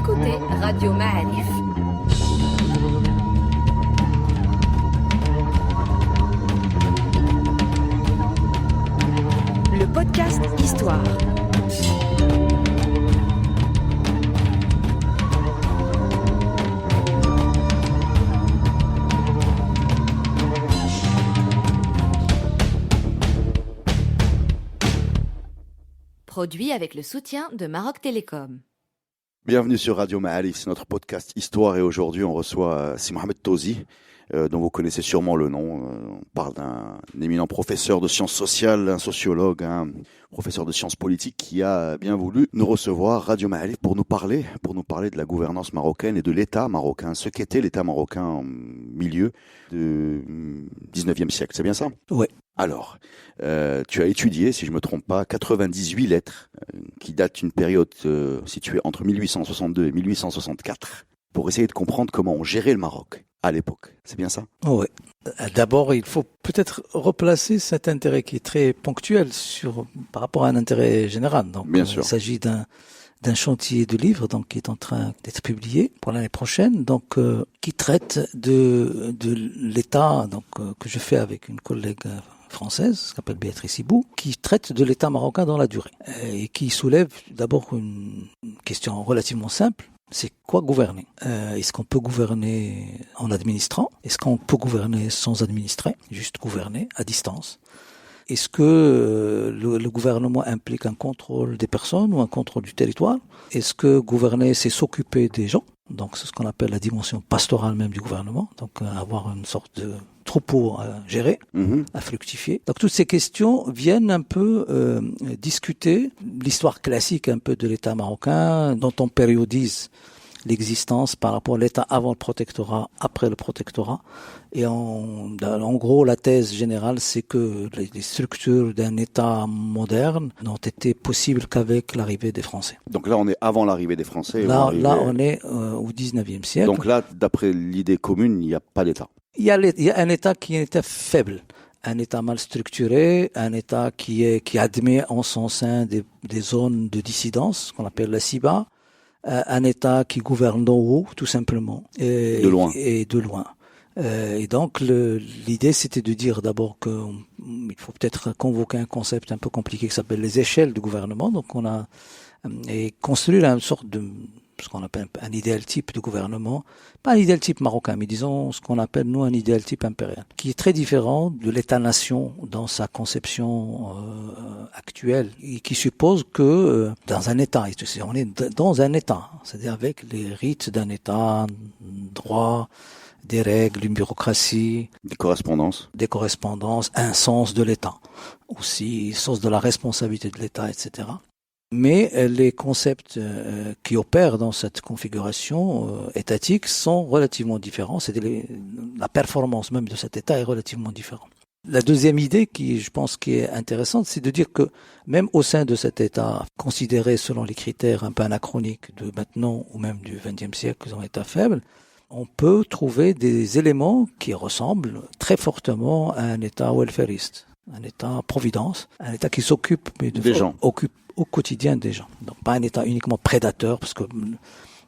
écoutez Radio Ma'arif. Le podcast Histoire. Produit avec le soutien de Maroc Télécom. Bienvenue sur Radio Ma'arif, c'est notre podcast Histoire et aujourd'hui on reçoit Si Mohamed Touzi, dont vous connaissez sûrement le nom. On parle d'un éminent professeur de sciences sociales, un sociologue, un professeur de sciences politiques qui a bien voulu nous recevoir Radio Ma'arif pour nous parler de la gouvernance marocaine et de l'État marocain, ce qu'était l'État marocain en milieu du 19e siècle. C'est bien ça ? Oui. Alors, tu as étudié, si je me trompe pas, 98 lettres qui datent d'une période située entre 1862 et 1864 pour essayer de comprendre comment on gérait le Maroc à l'époque. C'est bien ça ? Oui. D'abord, il faut peut-être replacer cet intérêt qui est très ponctuel par rapport à un intérêt général. Donc, bien sûr. Il s'agit d'un chantier de livres donc qui est en train d'être publié pour l'année prochaine, donc qui traite de l'État que je fais avec une collègue française, qui s'appelle Béatrice Ibou, qui traite de l'État marocain dans la durée et qui soulève d'abord une question relativement simple. C'est quoi gouverner ? Est-ce qu'on peut gouverner en administrant ? Est-ce qu'on peut gouverner sans administrer ? Juste gouverner à distance ? Est-ce que le gouvernement implique un contrôle des personnes ou un contrôle du territoire ? Est-ce que gouverner, c'est s'occuper des gens ? Donc c'est ce qu'on appelle la dimension pastorale même du gouvernement, donc avoir une sorte de troupeau à gérer, à fructifier. Donc toutes ces questions viennent un peu discuter l'histoire classique un peu de l'État marocain, dont on périodise l'existence par rapport à l'État avant le protectorat, après le protectorat. Et en gros, la thèse générale, c'est que les structures d'un État moderne n'ont été possibles qu'avec l'arrivée des Français. Donc là, on est avant l'arrivée des Français. Là, on est au 19e siècle. Donc là, d'après l'idée commune, il n'y a pas d'État. Il y a un État qui était faible. Un État mal structuré, un État qui admet en son sein des zones de dissidence, qu'on appelle la CIBA, un État qui gouverne d'en haut, tout simplement. De loin. Et de loin. Et donc, l'idée, c'était de dire d'abord qu'il faut peut-être convoquer un concept un peu compliqué qui s'appelle les échelles du gouvernement. Donc, on a construit une sorte de ce qu'on appelle un idéal type de gouvernement, pas un idéal type marocain, mais disons ce qu'on appelle nous un idéal type impérial, qui est très différent de l'État-nation dans sa conception actuelle, et qui suppose que dans un État, on est dans un État, c'est-à-dire avec les rites d'un État, droit, des règles, une bureaucratie, des correspondances, un sens de l'État, aussi sens de la responsabilité de l'État, etc. Mais les concepts qui opèrent dans cette configuration étatique sont relativement différents. La performance même de cet État est relativement différente. La deuxième idée qui, je pense, qui est intéressante, c'est de dire que même au sein de cet État, considéré selon les critères un peu anachroniques de maintenant ou même du XXe siècle, un État faible, on peut trouver des éléments qui ressemblent très fortement à un État welfariste, un État providence, un État qui s'occupe des gens. Occupe au quotidien des gens. Donc pas un État uniquement prédateur, parce que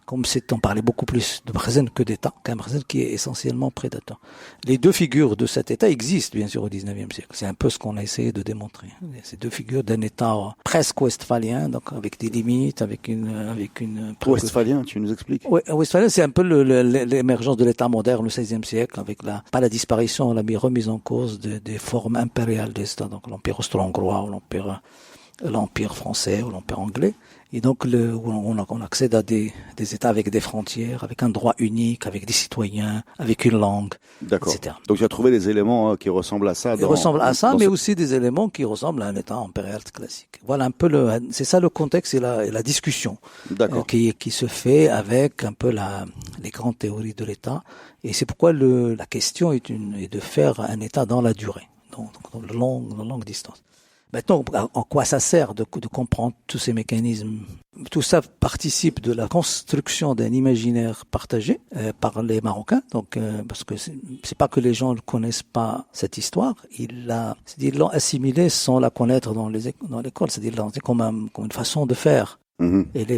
comme on parlait beaucoup plus de Brésil que d'État, qu'un Brésil qui est essentiellement prédateur. Les deux figures de cet État existent bien sûr au XIXe siècle. C'est un peu ce qu'on a essayé de démontrer. Ces deux figures d'un État presque westphalien, donc avec des limites, avec une. Westphalien, tu nous expliques ? Oui, westphalien, c'est un peu l'émergence de l'État moderne au XVIe siècle, avec pas la disparition, la remise en cause des formes impériales des États, donc l'Empire austro-hongrois ou l'Empire français ou l'Empire anglais. Et donc, on accède à des États avec des frontières, avec un droit unique, avec des citoyens, avec une langue, d'accord, etc. Donc, tu as trouvé des éléments qui ressemblent à ça. Mais aussi des éléments qui ressemblent à un État impérial classique. Voilà un peu c'est ça le contexte et la discussion qui se fait avec un peu les grandes théories de l'État. Et c'est pourquoi la question est de faire un État dans la durée, dans longue distance. Maintenant, en quoi ça sert de comprendre tous ces mécanismes ? Tout ça participe de la construction d'un imaginaire partagé par les Marocains. Donc, parce que c'est pas que les gens ne connaissent pas cette histoire, ils l'ont assimilée sans la connaître dans l'école. C'est-à-dire comme une façon de faire.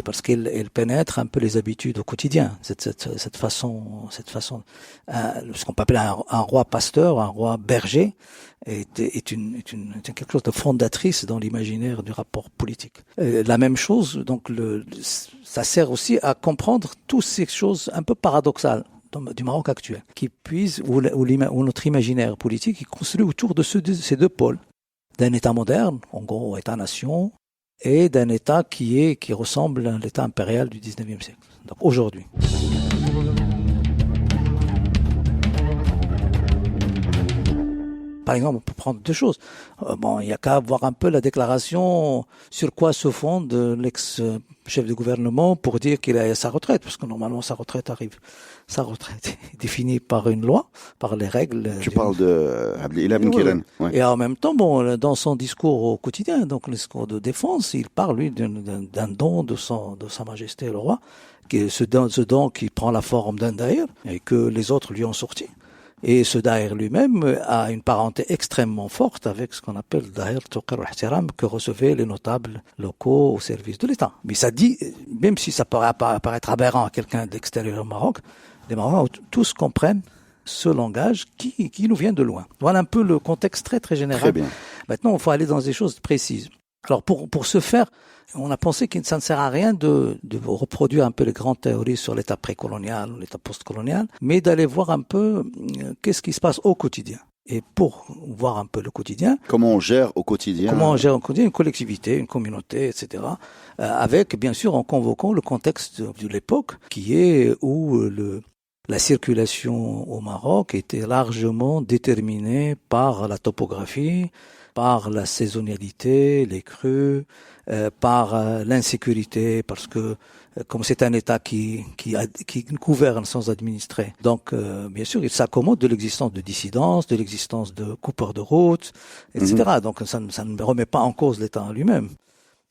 Parce qu'elle pénètre un peu les habitudes au quotidien. Cette façon, ce qu'on peut appeler un roi pasteur, un roi berger, est quelque chose de fondatrice dans l'imaginaire du rapport politique. La même chose, donc ça sert aussi à comprendre toutes ces choses un peu paradoxales du Maroc actuel, qui puise où notre imaginaire politique est construit autour de ces deux pôles, d'un État moderne, en gros État-nation, et d'un État qui ressemble à l'État impérial du 19e siècle. Donc aujourd'hui. Par exemple, on peut prendre deux choses. Il y a qu'à voir un peu la déclaration sur quoi se fonde l'ex-chef de gouvernement pour dire qu'il a sa retraite, parce que normalement sa retraite est définie par une loi, par les règles. Tu parles de Abdelillah Ben Kiran. Ouais. Et en même temps, dans son discours au quotidien, donc le discours de défense, il parle lui d'un don de sa Majesté le roi, ce don qui prend la forme d'un daïr et que les autres lui ont sorti. Et ce daïr lui-même a une parenté extrêmement forte avec ce qu'on appelle le daïr Tawqir al-Ihtiram que recevaient les notables locaux au service de l'État. Mais ça dit, même si ça pourrait apparaître aberrant à quelqu'un d'extérieur au Maroc, les Marocains tous comprennent ce langage qui nous vient de loin. Voilà un peu le contexte très très général. Très bien. Maintenant, il faut aller dans des choses précises. Alors pour ce faire, on a pensé que ça ne sert à rien de reproduire un peu les grandes théories sur l'état précolonial ou l'état postcolonial, mais d'aller voir un peu qu'est-ce qui se passe au quotidien. Et pour voir un peu le quotidien, comment on gère au quotidien une collectivité, une communauté, etc. Avec bien sûr en convoquant le contexte de l'époque, qui est où la circulation au Maroc était largement déterminée par la topographie, par la saisonnalité, les crues, par l'insécurité, parce que comme c'est un État qui gouverne sans administrer, donc bien sûr il s'accommode de l'existence de dissidence, de l'existence de coupeurs de route, etc. Donc ça ne remet pas en cause l'État en lui-même.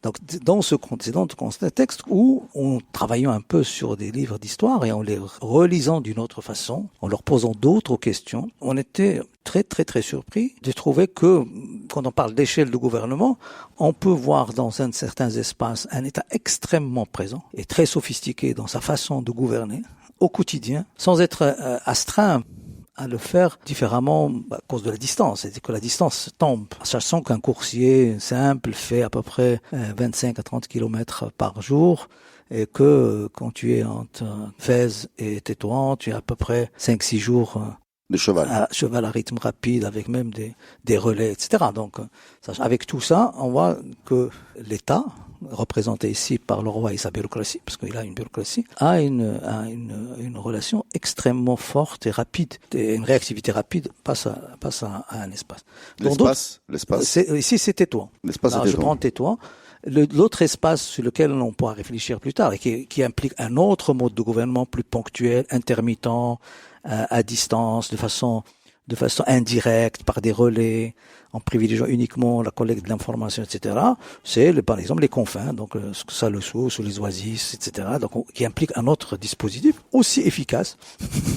Donc dans ce contexte où on travaillant un peu sur des livres d'histoire et en les relisant d'une autre façon, en leur posant d'autres questions, on était très très très surpris de trouver que quand on parle d'échelle de gouvernement, on peut voir dans certains espaces un État extrêmement présent et très sophistiqué dans sa façon de gouverner au quotidien, sans être astreint à le faire différemment à cause de la distance. C'est-à-dire que la distance tombe. Sachant qu'un coursier simple fait à peu près 25 à 30 km par jour et que quand tu es entre Fès et Tétouan, tu as à peu près 5-6 jours de cheval. À rythme rapide avec même des relais, etc. Donc, avec tout ça, on voit que l'État, représenté ici par le roi et sa bureaucratie, parce qu'il a une bureaucratie, a une relation extrêmement forte et rapide, et une réactivité rapide passe à un espace. L'espace. Ici, c'est Tétouan. L'espace. Alors, je prends Tétouan. L'autre espace sur lequel on pourra réfléchir plus tard et qui implique un autre mode de gouvernement plus ponctuel, intermittent, à distance, de façon indirecte, par des relais, en privilégiant uniquement la collecte de l'information, etc. C'est par exemple les confins, donc Salou-Sous, sous les Oasis, etc. Donc qui implique un autre dispositif aussi efficace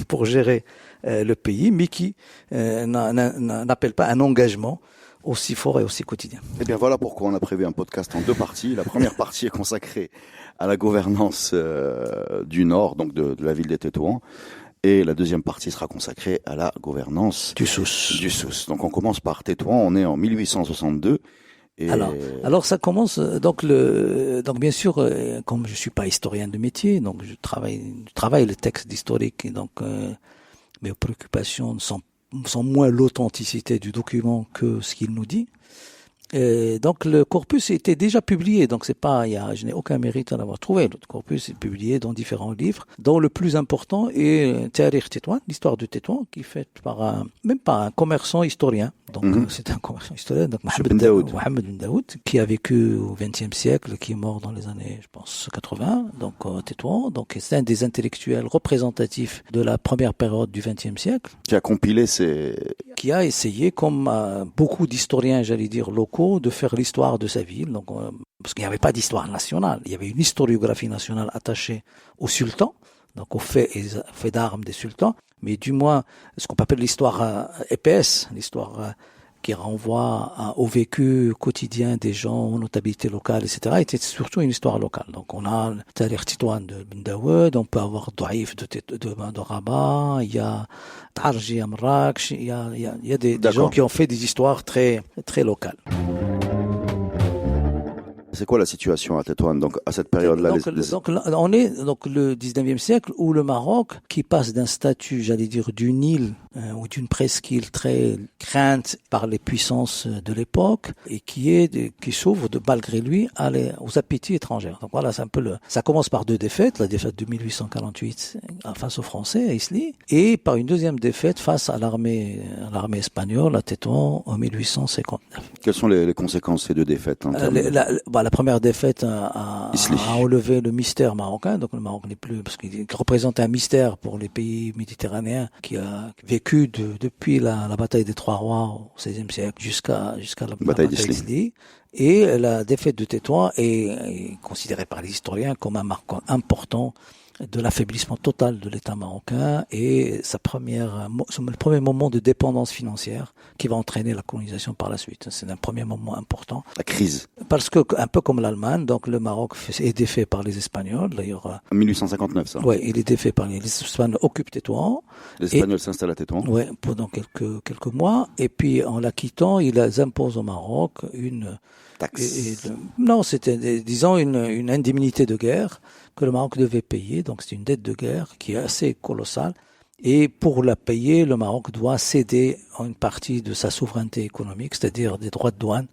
pour gérer le pays, mais qui n'appelle pas un engagement aussi fort et aussi quotidien. Eh bien voilà pourquoi on a prévu un podcast en deux parties. La première partie est consacrée à la gouvernance du Nord, donc de la ville des Tétouans. Et la deuxième partie sera consacrée à la gouvernance du Souss. Donc on commence par Tétouan, on est en 1862. Et... Alors ça commence donc bien sûr comme je suis pas historien de métier, donc je travaille le texte d'historique et donc mes préoccupations sont moins l'authenticité du document que ce qu'il nous dit. Et donc le corpus était déjà publié, donc je n'ai aucun mérite à l'avoir trouvé. Le corpus est publié dans différents livres, dont le plus important est Tarikh Tétouan, l'histoire de Tétouan, qui est faite par un commerçant historien. Donc c'est un commerçant historien, donc Mohamed Ben Daoud, qui a vécu au XXe siècle, qui est mort dans les années, je pense, 80, donc Tétouan. Donc c'est un des intellectuels représentatifs de la première période du XXe siècle. Qui a compilé qui a essayé, comme beaucoup d'historiens, j'allais dire, locaux, de faire l'histoire de sa ville. Donc, parce qu'il n'y avait pas d'histoire nationale. Il y avait une historiographie nationale attachée au sultan, donc aux faits d'armes des sultans, mais du moins, ce qu'on appelle l'histoire épaisse, l'histoire qui renvoie au vécu quotidien des gens, aux notabilités locales, etc., était surtout une histoire locale. Donc, on a Tarikh Tétouan de Ben Daoud, on peut avoir Daïf de Rabat, il y a Tarji à Marrakech, il y a des gens qui ont fait des histoires très, très locales. C'est quoi la situation à Tétouan, donc à cette période-là? Donc, on est le 19e siècle où le Maroc, qui passe d'un statut, j'allais dire, d'une île ou d'une presqu'île très crainte par les puissances de l'époque et qui s'ouvre malgré lui aux appétits étrangers. Donc voilà, c'est un peu ça commence par 2 défaites, la défaite de 1848 face aux Français à Isly et par une deuxième défaite face à l'armée espagnole à Tétouan en 1859. Quelles sont les conséquences de ces 2 défaites en termes la première défaite a enlevé le mystère marocain. Donc le Maroc n'est plus, parce qu'il représente un mystère pour les pays méditerranéens qui a vécu depuis la bataille des 3 rois au XVIe siècle jusqu'à la bataille d'Isly. Et la défaite de Tétouan est considérée par les historiens comme un marquant important de l'affaiblissement total de l'État marocain et le premier moment de dépendance financière qui va entraîner la colonisation par la suite. C'est un premier moment important. La crise. Parce que, un peu comme l'Allemagne, donc le Maroc est défait par les Espagnols, d'ailleurs. En 1859, ça. Oui, il est défait par les Espagnols, occupent Tétouan. Les Espagnols s'installent à Tétouan. Oui, pendant quelques mois. Et puis, en la quittant, ils imposent au Maroc une taxe. Non, c'était, disons, une indemnité de guerre que le Maroc devait payer. Donc, c'est une dette de guerre qui est assez colossale. Et pour la payer, le Maroc doit céder une partie de sa souveraineté économique, c'est-à-dire des droits de douane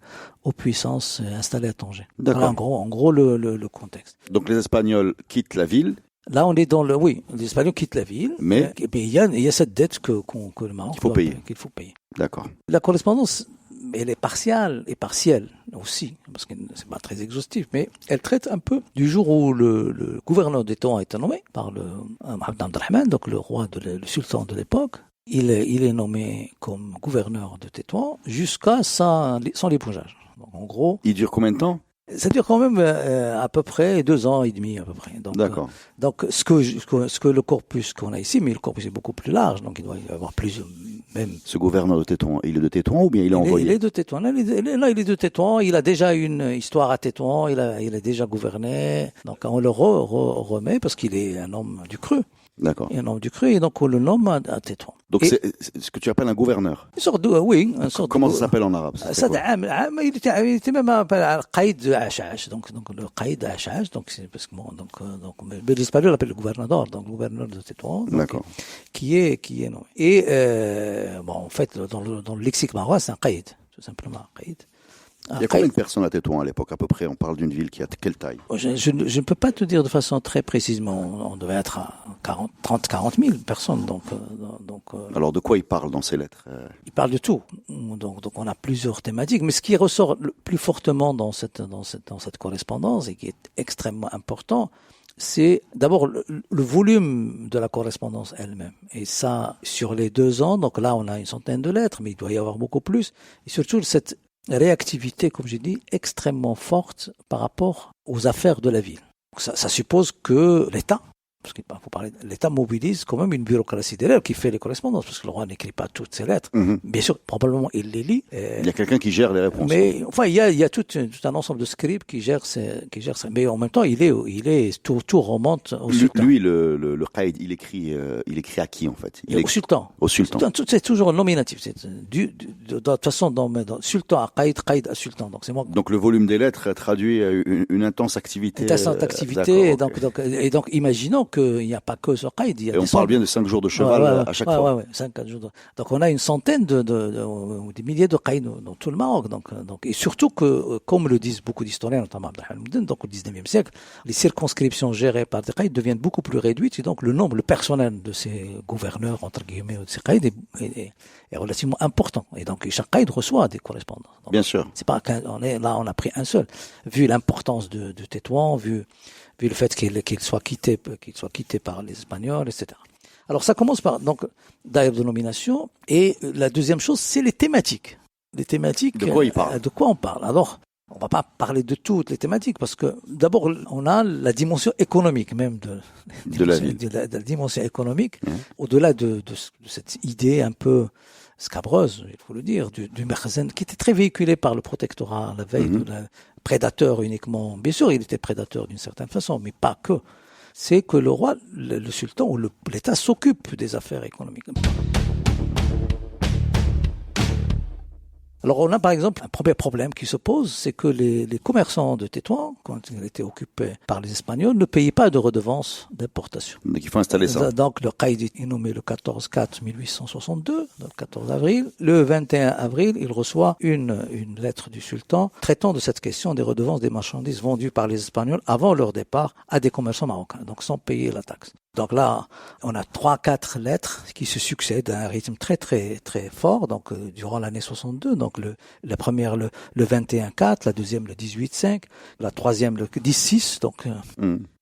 aux puissances installées à Tanger. D'accord. Voilà, en gros le contexte. Donc les Espagnols quittent la ville. Là, on est oui, les Espagnols quittent la ville. Mais il y a cette dette que le Maroc qu'il faut payer. D'accord. La correspondance, elle est partielle aussi, parce que c'est pas très exhaustif, mais elle traite un peu du jour où le gouverneur de Tétouan a été nommé par le Mohamed Abdelrahman, donc le le sultan de l'époque. Il est nommé comme gouverneur de Tétouan jusqu'à son épousage. Donc, en gros. Il dure combien de temps? Ça dure quand même à peu près 2 ans et demi à peu près. Donc, d'accord. Donc ce que le corpus qu'on a ici, mais le corpus est beaucoup plus large, donc il doit y avoir plusieurs. Même. Ce gouverneur de Tétouan, il est de Tétouan ou bien il est envoyé? Il est de Tétouan. Là, il est de Tétouan. Il a déjà une histoire à Tétouan. Il a déjà gouverné. Donc on le remet parce qu'il est un homme du cru. D'accord. Un homme du cru et donc on le nomme à Tétouan. Donc c'est ce que tu appelles un gouverneur. Une sorte de, Comment ça s'appelle en arabe? Il était même appelé Al-Qaïd de Achash. Donc le Qaïd de Achash. Donc c'est parce que mais l'espagnol l'appelle le gouverneur, donc le gouverneur de Tétouan. D'accord. Qui est nommé. Et en fait dans le lexique marocain c'est un Qaïd, tout simplement un Qaïd. Il y a combien de personnes à Tétouan à l'époque à peu près? On parle d'une ville qui a quelle taille? Je ne peux pas te dire de façon très précisément. On devait être à 30-40 000 personnes. Alors de quoi il parle dans ces lettres? Il parle de tout. Donc on a plusieurs thématiques. Mais ce qui ressort le plus fortement dans cette correspondance et qui est extrêmement important, c'est d'abord le volume de la correspondance elle-même. Et ça, sur les 2 ans, donc là on a une centaine de lettres, mais il doit y avoir beaucoup plus. Et surtout cette réactivité, comme j'ai dit, extrêmement forte par rapport aux affaires de la ville. Donc ça suppose que l'État, parce qu'il faut parler, l'État mobilise quand même une bureaucratie des lettres qui fait les correspondances, parce que le roi n'écrit pas toutes ces lettres. Mm-hmm. Bien sûr, probablement il les lit. Il y a quelqu'un qui gère les réponses. Mais enfin, il y a tout un ensemble de scribes qui gèrent ça. Mais en même temps, tout remonte au sultan. Lui, le Qaïd, il écrit à qui en fait? Au sultan. Au sultan. C'est toujours nominatif. De toute façon, dans sultan à Qaïd, Qaïd à sultan. Donc le volume des lettres traduit une intense activité. Donc imaginons qu'il n'y a pas que ce Qaïd. Et on parle bien de 5 jours de cheval à chaque fois. 5 jours. Donc on a une centaine des milliers de Qaïd dans tout le Maroc. Et surtout que, comme le disent beaucoup d'historiens, notamment Abdelhamid, donc au 19e siècle, les circonscriptions gérées par des Qaïd deviennent beaucoup plus réduites et donc le personnel de ces gouverneurs, entre guillemets, de ces Qaïd est relativement important. Et donc chaque Qaïd reçoit des correspondances. Donc, bien sûr. C'est pas on a pris un seul. Vu l'importance de Tétouan, vu le fait qu'il soit quitté par les Espagnols, etc. Alors ça commence par d'ailleurs de nomination, et la deuxième chose, c'est les thématiques. Les thématiques. De quoi il parle? De quoi on parle? Alors, on va pas parler de toutes les thématiques, parce que d'abord, on a la dimension économique même de la ville. De la dimension économique, au-delà de cette idée un peu scabreuse, il faut le dire, du Mekhzen, qui était très véhiculé par le protectorat la veille de la prédateur uniquement. Bien sûr, il était prédateur d'une certaine façon, mais pas que. C'est que le roi, le sultan ou l'État s'occupe des affaires économiques. Alors on a par exemple un premier problème qui se pose, c'est que les commerçants de Tétouan, quand ils étaient occupés par les Espagnols, ne payaient pas de redevances d'importation. Donc il faut installer ça. Donc le Caïd est nommé le 14/4/1862, le 14 avril. Le 21 avril, il reçoit une lettre du sultan traitant de cette question des redevances des marchandises vendues par les Espagnols avant leur départ à des commerçants marocains, donc sans payer la taxe. Donc là, on a 3-4 lettres qui se succèdent à un rythme très très très fort. Donc durant l'année 62, donc la première le 21/4, la deuxième le 18/5, la troisième le 10/6, donc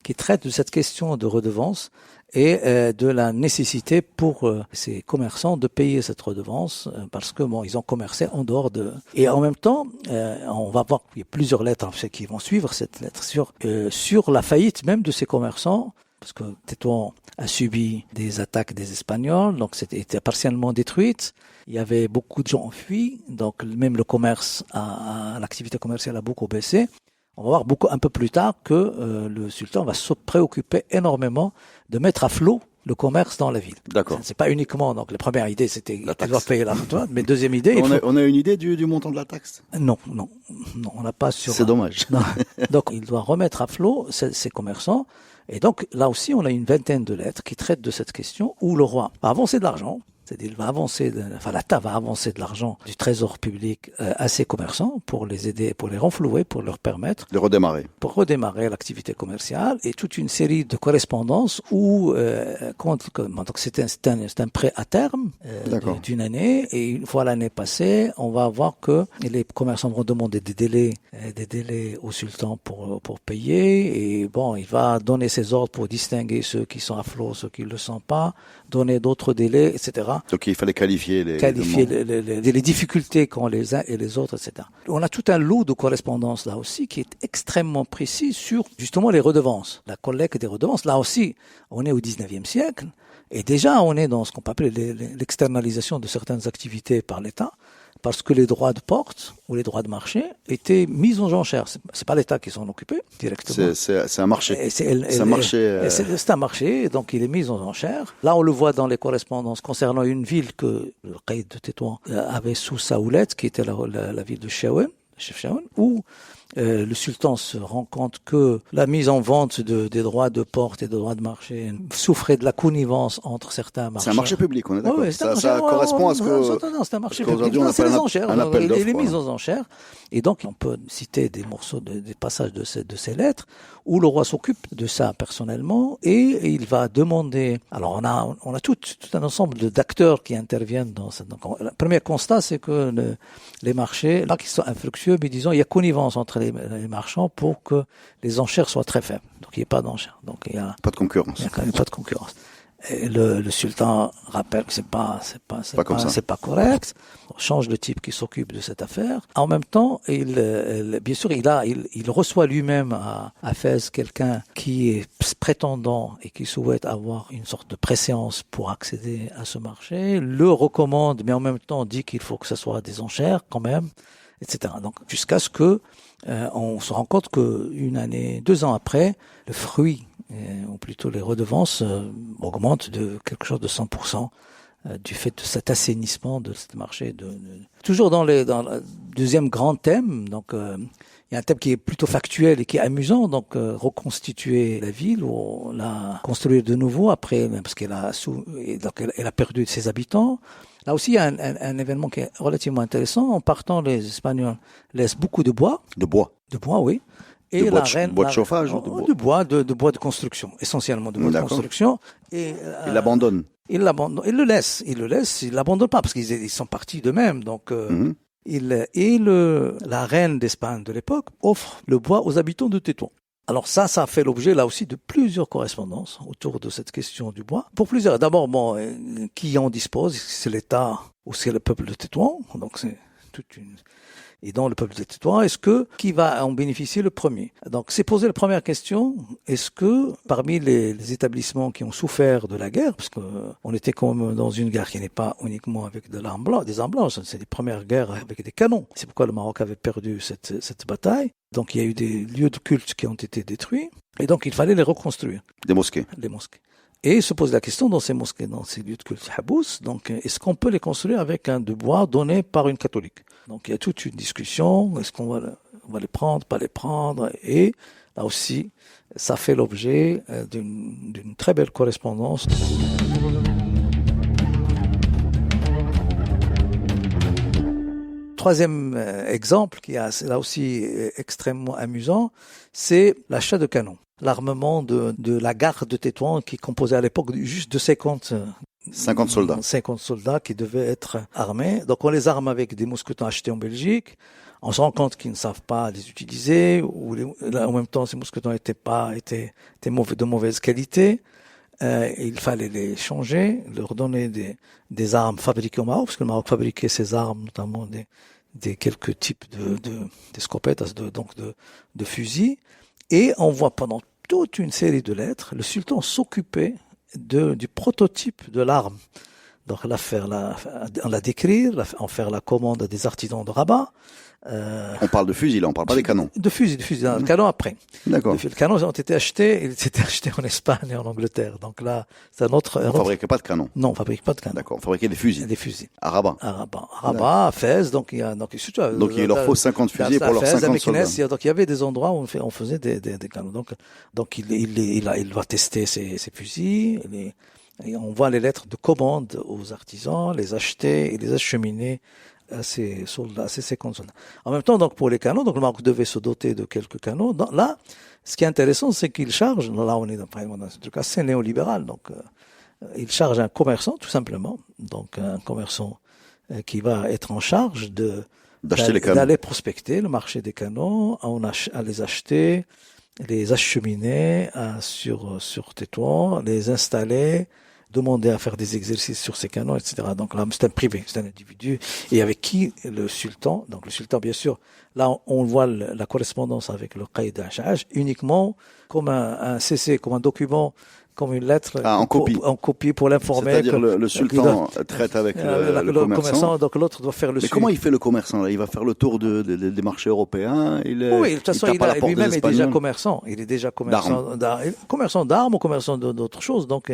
qui traite de cette question de redevance et de la nécessité pour ces commerçants de payer cette redevance parce que bon, ils ont commercé en dehors de. Et en même temps, on va voir qu'il y a plusieurs lettres qui vont suivre cette lettre sur la faillite même de ces commerçants. Parce que Tétouan a subi des attaques des Espagnols, donc c'était partiellement détruite. Il y avait beaucoup de gens enfuis, donc même le commerce, l'activité commerciale a beaucoup baissé. On va voir un peu plus tard que le sultan va se préoccuper énormément de mettre à flot le commerce dans la ville. D'accord. C'est pas uniquement, donc la première idée c'était qu'il doit payer la redevance, mais deuxième idée... On a une idée du montant de la taxe? Non, on n'a pas sur... C'est dommage. Donc il doit remettre à flot ces commerçants. Et donc, là aussi, on a une vingtaine de lettres qui traitent de cette question où le roi va avancer de l'argent, c'est-à-dire il va l'État va avancer de l'argent du trésor public à ses commerçants pour les aider, pour les renflouer, pour leur permettre de redémarrer. Pour redémarrer l'activité commerciale et toute une série de correspondances où, donc c'est un prêt à terme d'une année et une fois l'année passée, on va voir que les commerçants vont demander des délais au sultan pour payer et bon, il va donner ses ordres pour distinguer ceux qui sont à flot, ceux qui ne le sont pas, donner d'autres délais, etc. Donc il fallait qualifier les difficultés qu'ont les uns et les autres, etc. On a tout un lot de correspondances là aussi qui est extrêmement précis sur justement les redevances, la collecte des redevances. Là aussi, on est au 19e siècle et déjà on est dans ce qu'on peut appeler l'externalisation de certaines activités par l'État. Parce que les droits de porte ou les droits de marché étaient mis aux enchères. C'est pas l'État qui s'en occupait directement. C'est un marché. C'est un marché, donc il est mis aux enchères. Là, on le voit dans les correspondances concernant une ville que le Caïd de Tétouan avait sous sa houlette, qui était la ville de Chaouen, où le sultan se rend compte que la mise en vente des droits de porte et des droits de marché souffrait de la connivence entre certains marchands. C'est un marché public, on est d'accord. Ça correspond à ce que... Non, c'est un marché public. C'est des enchères. Il est mis aux enchères. Et donc, on peut citer des morceaux, des passages de ces lettres où le roi s'occupe de ça personnellement et il va demander... Alors, on a tout un ensemble d'acteurs qui interviennent dans ça. Donc, le premier constat, c'est que les marchés, là, qui sont infructueux, mais disons, il y a connivence entre les marchands pour que les enchères soient très faibles. Donc, il n'y a pas d'enchères. Donc, il y a pas de concurrence. Il n'y a quand même pas de concurrence. Et le sultan rappelle que c'est pas correct. On change le type qui s'occupe de cette affaire. En même temps, bien sûr, il reçoit lui-même à Fès quelqu'un qui est prétendant et qui souhaite avoir une sorte de préséance pour accéder à ce marché, le recommande, mais en même temps dit qu'il faut que ce soit des enchères quand même, etc. Donc, jusqu'à ce que on se rend compte que 2 ans après, le fruit, ou plutôt les redevances, augmentent de quelque chose de 100%. Du fait de cet assainissement de ce marché. Toujours dans le deuxième grand thème, donc il y a un thème qui est plutôt factuel et qui est amusant, donc reconstituer la ville ou la construire de nouveau après, parce qu'elle a perdu ses habitants. Là aussi, il y a un événement qui est relativement intéressant. En partant, les Espagnols laissent beaucoup de bois. De bois, oui. Et bois de chauffage ou de bois de construction, essentiellement de bois de construction. Et il l'abandonne. Il le laisse, il l'abandonne pas parce qu'ils sont partis d'eux-mêmes. Donc, la reine d'Espagne de l'époque offre le bois aux habitants de Tétouan. Alors ça a fait l'objet là aussi de plusieurs correspondances autour de cette question du bois. Pour plusieurs, d'abord, qui en dispose, c'est l'État ou c'est le peuple de Tétouan. Donc c'est Et dans le peuple de Tétouan, qui va en bénéficier le premier? Donc, c'est posé la première question. Est-ce que, parmi les établissements qui ont souffert de la guerre, parce que on était comme dans une guerre qui n'est pas uniquement avec des armes blanches, c'est les premières guerres avec des canons. C'est pourquoi le Maroc avait perdu cette bataille. Donc, il y a eu des lieux de culte qui ont été détruits. Et donc, il fallait les reconstruire. Des mosquées. Les mosquées. Et se pose la question dans ces mosquées, dans ces lieux de culte habous, donc est-ce qu'on peut les construire avec un de bois donné par une catholique? Donc il y a toute une discussion, est-ce qu'on va les prendre, pas les prendre? Et là aussi, ça fait l'objet d'une très belle correspondance. Troisième exemple, qui est là aussi extrêmement amusant, c'est l'achat de canons. L'armement de la garde de Tétouan qui composait à l'époque juste de 50 soldats. 50 soldats qui devaient être armés. Donc on les arme avec des mousquetons achetés en Belgique. On se rend compte qu'ils ne savent pas les utiliser, en même temps ces mousquetons étaient de mauvaise qualité. Il fallait les changer, leur donner des armes fabriquées au Maroc, parce que le Maroc fabriquait ces armes, notamment des quelques types d'escopettes, de fusils. Et on voit pendant toute une série de lettres, le sultan s'occupait du prototype de l'arme. Donc, la décrire, en faire la commande à des artisans de Rabat. On parle de fusils, là, on parle pas des canons. De fusils, le canon après. D'accord. Les canons ont été achetés, ils étaient achetés en Espagne et en Angleterre. Donc là, c'est un autre. On fabriquait pas de canons. Non, on fabrique pas de canons. D'accord. On fabriquait des fusils. Des fusils. À Rabat. À Fès, donc il leur faut 50 fusils pour leurs 50 soldats. Donc il y avait des endroits où on faisait des canons. Donc il va tester ces fusils. Et on voit les lettres de commande aux artisans, les acheter et les acheminer à ces 50 soldats. En même temps, donc, pour les canons, donc, le Maroc devait se doter de quelques canons. Là, ce qui est intéressant, c'est qu'il charge, là, on est dans un truc assez néolibéral, donc, il charge un commerçant, tout simplement. Donc, un commerçant qui va être en charge d'aller prospecter le marché des canons, à les acheter, les acheminer sur Tétouan, les installer, demander à faire des exercices sur ces canons, etc. Donc là, c'est un privé, c'est un individu, et avec qui le sultan, bien sûr, là, on voit la correspondance avec le Qaïd Hajj uniquement comme un CC, comme un document, comme une lettre en copie pour l'informer. C'est-à-dire le sultan traite avec le commerçant. Donc l'autre doit faire le suivi. Mais comment il fait le commerçant là? Il va faire le tour des marchés européens. Oui, de toute façon, lui-même est déjà commerçant. Il est déjà commerçant d'armes ou commerçant d'autres choses. Donc,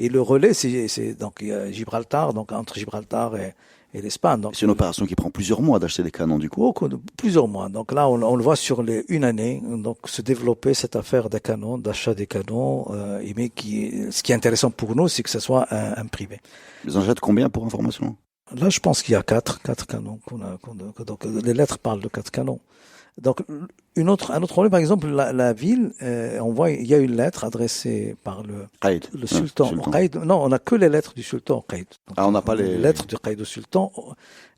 et le relais, c'est donc Gibraltar, donc entre Gibraltar et l'Espagne. C'est une opération qui prend plusieurs mois d'acheter des canons, du coup. Plusieurs mois. Donc là, on le voit sur une année, donc se développer cette affaire des canons, d'achat des canons, mais ce qui est intéressant pour nous, c'est que ce soit un privé. Ils en jettent combien pour information? Là, je pense qu'il y a quatre canons donc les lettres parlent de 4 canons. Donc, un autre problème, par exemple, la ville, on voit, il y a une lettre adressée par le sultan. Non, on n'a que les lettres du sultan au Qaïd. On n'a pas les lettres du Qaïd au sultan.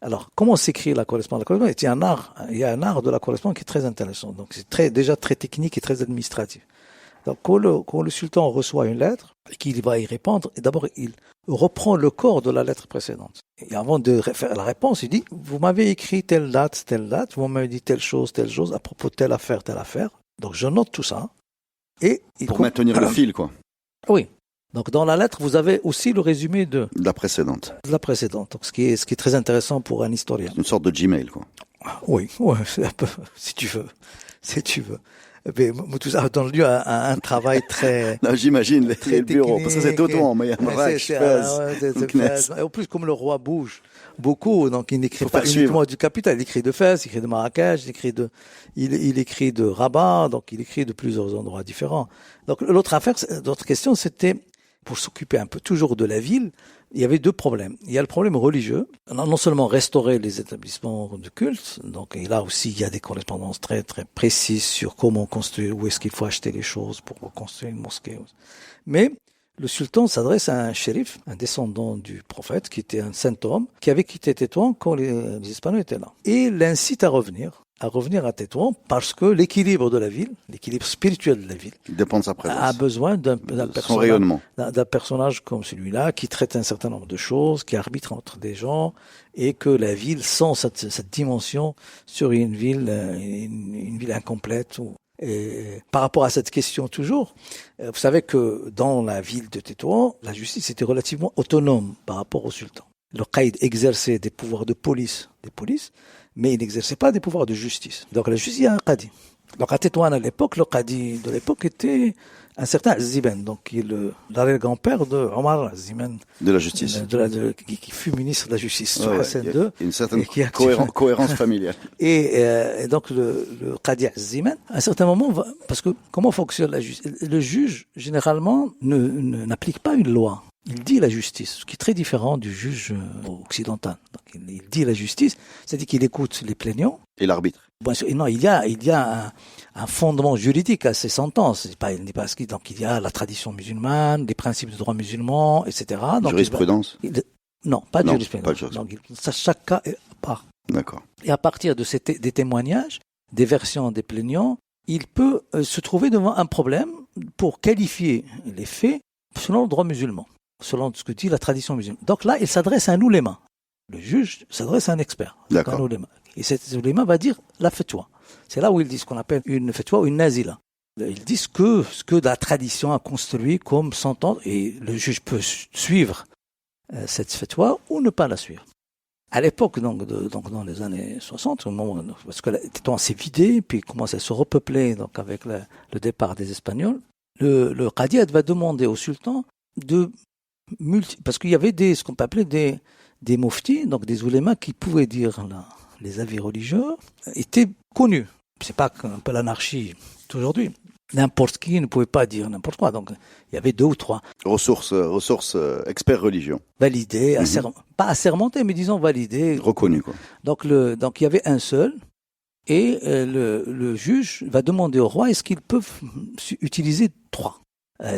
Alors, comment s'écrit la correspondance? Il y a un art de la correspondance qui est très intéressant. Donc, c'est déjà très technique et très administratif. Donc, quand le sultan reçoit une lettre et qu'il va y répondre, d'abord, il reprend le corps de la lettre précédente. Et avant de faire la réponse, il dit, vous m'avez écrit telle date, vous m'avez dit telle chose, à propos de telle affaire. Donc, je note tout ça. Et pour maintenir le fil, quoi. Oui. Donc, dans la lettre, vous avez aussi le résumé de la précédente. Donc, ce qui est très intéressant pour un historien. C'est une sorte de Gmail, quoi. Oui, c'est un peu, si tu veux. Mais tout ça donne lieu à un travail très. Non, j'imagine les bureaux. Parce que c'est Tétouan, mais il y a Marrakech, Fès. En plus, comme le roi bouge beaucoup, donc il n'écrit pas uniquement du capital. Il écrit de Fès, il écrit de Marrakech, il écrit de Rabat, donc il écrit de plusieurs endroits différents. Donc l'autre question, c'était pour s'occuper un peu toujours de la ville. Il y avait 2 problèmes. Il y a le problème religieux, non seulement restaurer les établissements de culte, donc et là aussi il y a des correspondances très très précises sur comment construire, où est-ce qu'il faut acheter les choses pour construire une mosquée. Mais le sultan s'adresse à un shérif, un descendant du prophète, qui était un saint homme, qui avait quitté Tétouan quand les Espagnols étaient là. Et l'incite à revenir. à revenir à Tétouan parce que l'équilibre de la ville, l'équilibre spirituel de la ville, Il dépend de sa présence. a besoin d'un Son rayonnement. personnage comme celui-là qui traite un certain nombre de choses, qui arbitre entre des gens et que la ville sent cette dimension sur une ville incomplète. Et par rapport à cette question toujours, vous savez que dans la ville de Tétouan, la justice était relativement autonome par rapport au sultan. Le qaïd exerçait des pouvoirs de police, mais il n'exerçait pas des pouvoirs de justice. Donc la justice, il y a un qadi. Donc à Tétouan à l'époque, le qadi de l'époque était un certain Ziben, donc qui est l'arrière-grand-père de Omar Ziben. De la justice. Qui fut ministre de la justice sous Ouais, Hassan il y a II. une certaine qui a- cohérence familiale. Et donc le qadi Ziben, à un certain moment, parce que comment fonctionne la justice? Le juge, généralement, n'applique pas une loi. Il dit la justice, ce qui est très différent du juge occidental. Donc, il dit la justice, c'est-à-dire qu'il écoute les plaignants. Et l'arbitre. Bien sûr, non, il y a un fondement juridique à ces sentences. Donc il y a la tradition musulmane, les principes de droit musulman, etc. Donc, Jurisprudence. non, pas de Non, jurisprudence. pas de jurisprudence. Donc chaque cas est à part. D'accord. Et à partir de des témoignages, des versions des plaignants, il peut se trouver devant un problème pour qualifier les faits selon le droit musulman, selon ce que dit la tradition musulmane. Donc là, il s'adresse à un ouléma. Le juge s'adresse à un expert. D'accord. Un ouléma. Et cet ouléma va dire la fatwa. C'est là où il dit ce qu'on appelle une fatwa ou une nazila. Ils disent ce que la tradition a construit comme sentence et le juge peut suivre cette fatwa ou ne pas la suivre. À l'époque, donc dans les années 60, au moment, parce que Tétouan s'est vidé, puis commence à se repeupler donc avec le départ des Espagnols, le qadi va demander au sultan parce qu'il y avait ce qu'on peut appeler des muftis, donc des oulémas qui pouvaient dire les avis religieux, étaient connus. C'est pas un peu l'anarchie d'aujourd'hui. N'importe qui ne pouvait pas dire n'importe quoi. Donc, il y avait 2 ou 3. Ressources, experts religion. Validés, pas assermentés, mais disons validés. Reconnus, quoi. Donc, il y avait un seul. Et le juge va demander au roi est-ce qu'ils peuvent utiliser 3.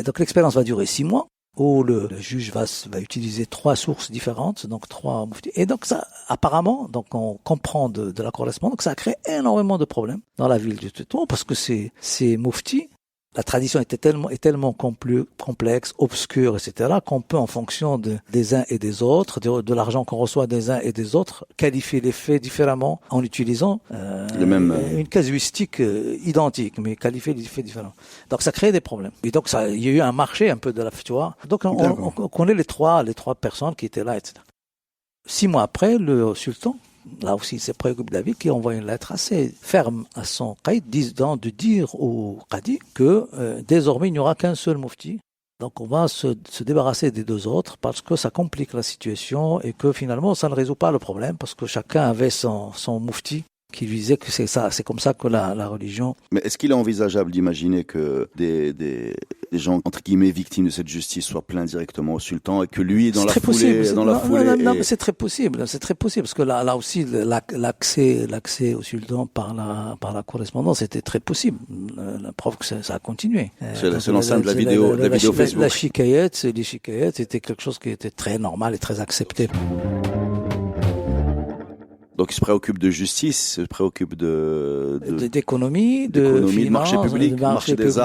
Donc, l'expérience va durer 6 mois. Où le juge va utiliser 3 sources différentes, donc 3 muftis. Et donc ça, apparemment, donc on comprend de la correspondance, donc ça a créé énormément de problèmes dans la ville de Tétouan, parce que ces muftis, la tradition est tellement complexe, obscure, etc., qu'on peut, en fonction des uns et des autres, de l'argent qu'on reçoit des uns et des autres, qualifier les faits différemment en utilisant une casuistique identique, mais qualifier les faits différemment. Donc ça crée des problèmes. Et donc il y a eu un marché un peu de la fatwa. Donc on connaît les trois personnes qui étaient là, etc. 6 mois après, le sultan, là aussi, il s'est préoccupé de la ville, qui envoie une lettre assez ferme à son qaïd, disant de dire au qadi que désormais, il n'y aura qu'un seul mufti. Donc, on va se débarrasser des 2 autres parce que ça complique la situation et que finalement, ça ne résout pas le problème parce que chacun avait son mufti qui lui disait que c'est comme ça que la religion... Mais est-ce qu'il est envisageable d'imaginer que des gens, entre guillemets, victimes de cette justice soient plaints directement au sultan et que lui, dans la foulée... Non, mais c'est très possible, parce que là aussi, l'accès au sultan par la correspondance était très possible. La preuve que ça a continué. C'est l'enceinte de la vidéo Facebook. Les chikayettes, c'était quelque chose qui était très normal et très accepté. Donc il se préoccupe de justice, se préoccupe d'économie, de finances, marché public, marché des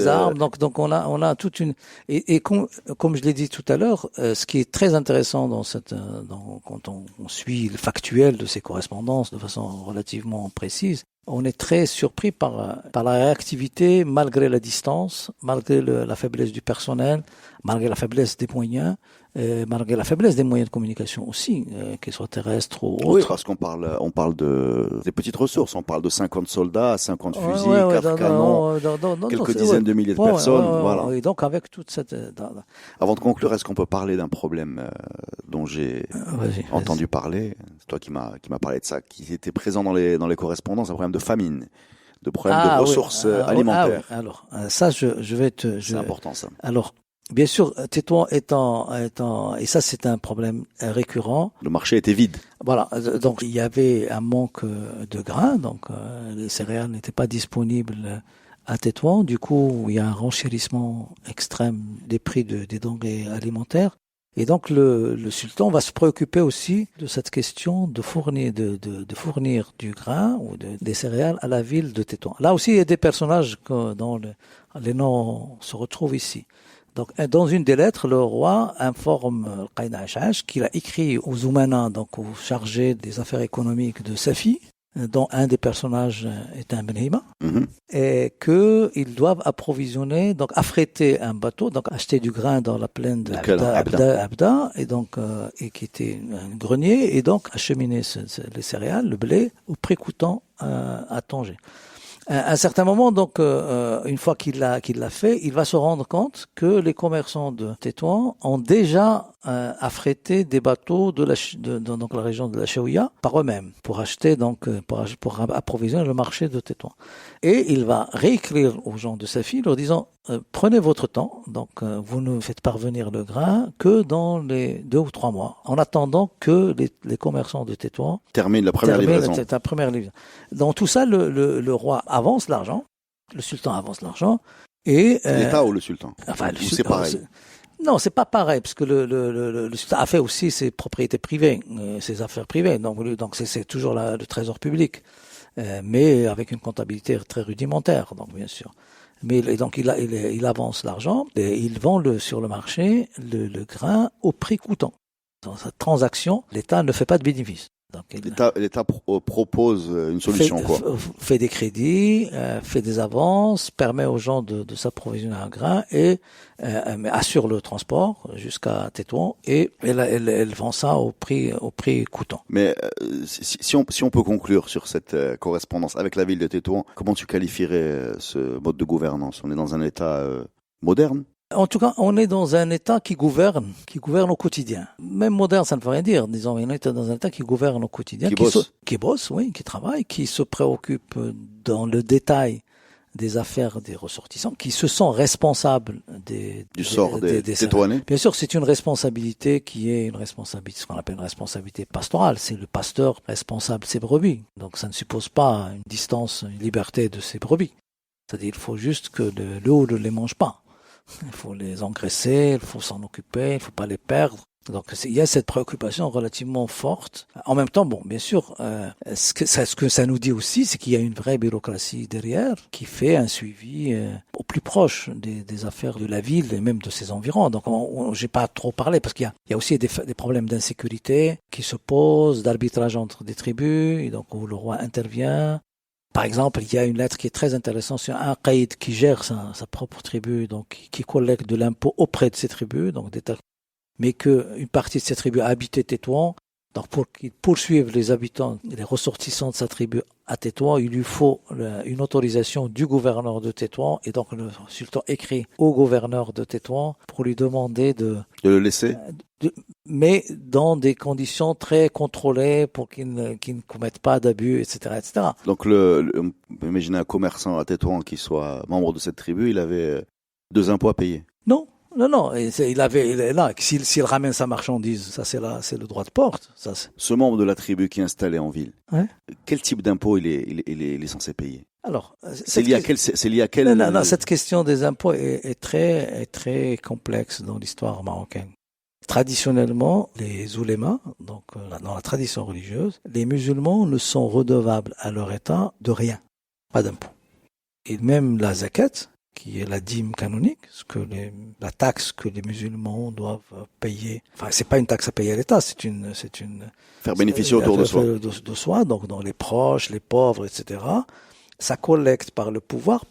armes. Donc on a toute une et comme je l'ai dit tout à l'heure, ce qui est très intéressant quand on suit le factuel de ces correspondances de façon relativement précise, on est très surpris par la réactivité malgré la distance, malgré la faiblesse du personnel, malgré la faiblesse des moyens. Malgré la faiblesse des moyens de communication aussi, qu'ils soient terrestres ou autres. Oui, parce qu'on parle des petites ressources. On parle de 50 soldats, 50 fusils, 4 canons, quelques dizaines de milliers de personnes. Voilà. Et donc, avec toute cette... Avant de conclure, est-ce qu'on peut parler d'un problème dont j'ai entendu parler? C'est toi qui m'as parlé de ça, qui était présent dans les correspondances, un problème de famine, de problème de ressources alimentaires. Alors, ça, je vais te... C'est important, ça. Alors, bien sûr, Tétouan étant, et ça c'est un problème récurrent. Le marché était vide. Voilà, donc il y avait un manque de grains, donc les céréales n'étaient pas disponibles à Tétouan. Du coup, il y a un renchérissement extrême des prix des denrées alimentaires. Et donc le sultan va se préoccuper aussi de cette question de fournir du grain ou des céréales à la ville de Tétouan. Là aussi, il y a des personnages dont les noms se retrouvent ici. Donc, dans une des lettres, le roi informe Qaïd Achash qu'il a écrit aux Zoumana, donc aux chargés des affaires économiques de Safi, dont un des personnages est un Benhima, et qu'ils doivent approvisionner, donc affréter un bateau, donc acheter du grain dans la plaine de Abda, et donc et qui était un grenier, et donc acheminer les céréales, le blé, au prix coûtant à Tanger. À un certain moment, donc, une fois qu'il l'a fait, il va se rendre compte que les commerçants de Tétouan ont déjà affrété des bateaux donc la région de la Chaouia par eux-mêmes pour acheter donc pour approvisionner le marché de Tétouan. Et il va réécrire aux gens de Safi leur disant prenez votre temps, donc vous ne faites parvenir le grain que dans les 2 ou 3 mois, en attendant que les commerçants de Tétouan terminent la première livraison. Dans tout ça, le roi avance l'argent, le sultan avance l'argent, et l'État ou le sultan. Enfin, c'est pareil. Non, c'est pas pareil, parce que le sultan a fait aussi ses propriétés privées, ses affaires privées, donc c'est toujours le trésor public, mais avec une comptabilité très rudimentaire, donc bien sûr. Mais donc il avance l'argent et il vend sur le marché le grain au prix coûtant. Dans cette transaction, l'État ne fait pas de bénéfice. Donc, L'État propose une solution, fait des crédits, fait des avances, permet aux gens de s'approvisionner en grain et assure le transport jusqu'à Tétouan et elle vend ça au prix coûtant. Mais si on peut conclure sur cette correspondance avec la ville de Tétouan, comment tu qualifierais ce mode de gouvernance? On est dans un État moderne? En tout cas, on est dans un État qui gouverne au quotidien. Même moderne, ça ne veut rien dire. Disons, on est dans un État qui gouverne au quotidien. Qui bosse, oui, qui travaille, qui se préoccupe dans le détail des affaires des ressortissants, qui se sont responsables du sort des Tétouanais. Bien sûr, c'est une responsabilité ce qu'on appelle une responsabilité pastorale. C'est le pasteur responsable de ses brebis. Donc, ça ne suppose pas une liberté de ses brebis. C'est-à-dire, il faut juste que le loup ne les mange pas. Il faut les engraisser, il faut s'en occuper, il faut pas les perdre. Donc il y a cette préoccupation relativement forte. En même temps, bon, bien sûr, ce que ça nous dit aussi, c'est qu'il y a une vraie bureaucratie derrière qui fait un suivi au plus proche des affaires de la ville et même de ses environs. Donc j'ai pas trop parlé parce qu'il y a aussi des problèmes d'insécurité qui se posent, d'arbitrage entre des tribus, et donc où le roi intervient. Par exemple, il y a une lettre qui est très intéressante sur un caïd qui gère sa propre tribu, donc qui collecte de l'impôt auprès de ses tribus, donc mais qu'une partie de ses tribus a habité Tétouan. Donc pour qu'il poursuive les ressortissants de sa tribu à Tétouan, il lui faut une autorisation du gouverneur de Tétouan, et donc le sultan écrit au gouverneur de Tétouan pour lui demander de le laisser, mais dans des conditions très contrôlées pour qu'il ne commette pas d'abus, etc., etc. Donc on peut imaginer un commerçant à Tétouan qui soit membre de cette tribu, il avait 2 impôts à payer. Non. S'il ramène sa marchandise, ça c'est le droit de porte. Ce membre de la tribu qui est installé en ville, ouais. Quel type d'impôt il est censé payer? Alors, c'est lié à quel? Non, cette question des impôts est très complexe dans l'histoire marocaine. Traditionnellement, les oulémas, donc dans la tradition religieuse, les musulmans ne sont redevables à leur État de rien, pas d'impôt. Et même la zakat, qui est la dîme canonique, la taxe que les musulmans doivent payer. Enfin, c'est pas une taxe à payer à l'État, c'est une faire bénéficier autour de soi. De soi, donc dans les proches, les pauvres, etc. Sa collecte par le pouvoir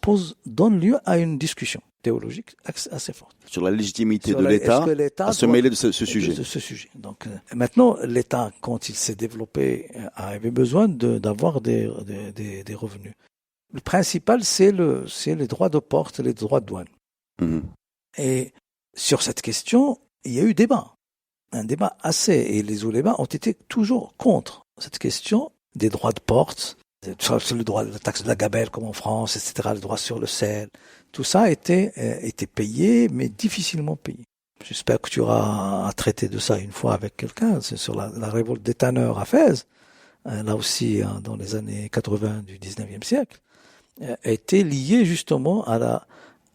donne lieu à une discussion théologique assez forte. Sur la légitimité de l'État à se mêler de ce sujet. De ce sujet. Donc, maintenant, l'État, quand il s'est développé, avait besoin d'avoir des revenus. Le principal, c'est les droits de porte et les droits de douane. Mmh. Et sur cette question, il y a eu un débat et les oulémas ont été toujours contre cette question des droits de porte, sur le droit de la taxe de la gabelle comme en France, etc., le droit sur le sel. Tout ça a été payé, mais difficilement payé. J'espère que tu auras à traiter de ça une fois avec quelqu'un. C'est sur la révolte des tanneurs à Fès, là aussi dans les années 80 du 19e siècle. A été lié justement à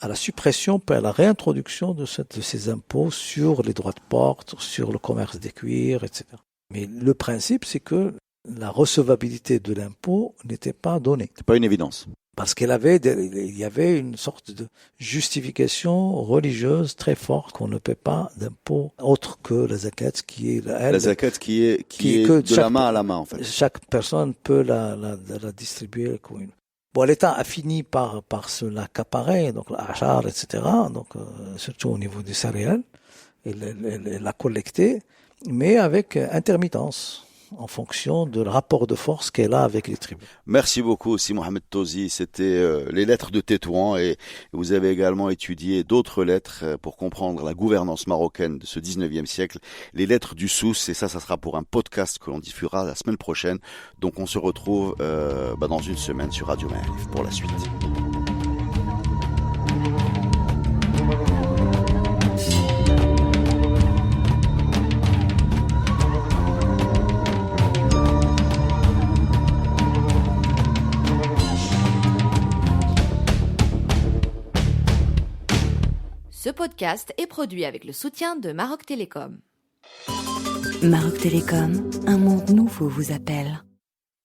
à la suppression, puis à la réintroduction de ces impôts sur les droits de porte, sur le commerce des cuirs, etc. Mais le principe, c'est que la recevabilité de l'impôt n'était pas donnée. C'est pas une évidence. Parce il y avait une sorte de justification religieuse très forte qu'on ne paie pas d'impôt autre que la zakat, qui est la zakat qui est de la main à la main, en fait. Chaque personne peut la distribuer. Bon, l'État a fini par se l'accaparer, donc l'achar, etc., donc surtout au niveau des céréales, et la collecter, mais avec intermittence, en fonction de le rapport de force qu'elle a avec les tribus. Merci beaucoup, Si Mohamed Tozi. C'était les lettres de Tétouan, et vous avez également étudié d'autres lettres pour comprendre la gouvernance marocaine de ce 19e siècle, les lettres du Souss, et ça sera pour un podcast que l'on diffusera la semaine prochaine. Donc on se retrouve dans une semaine sur Radio Ma'arif pour la suite. Ce podcast est produit avec le soutien de Maroc Télécom. Maroc Télécom, un monde nouveau vous appelle.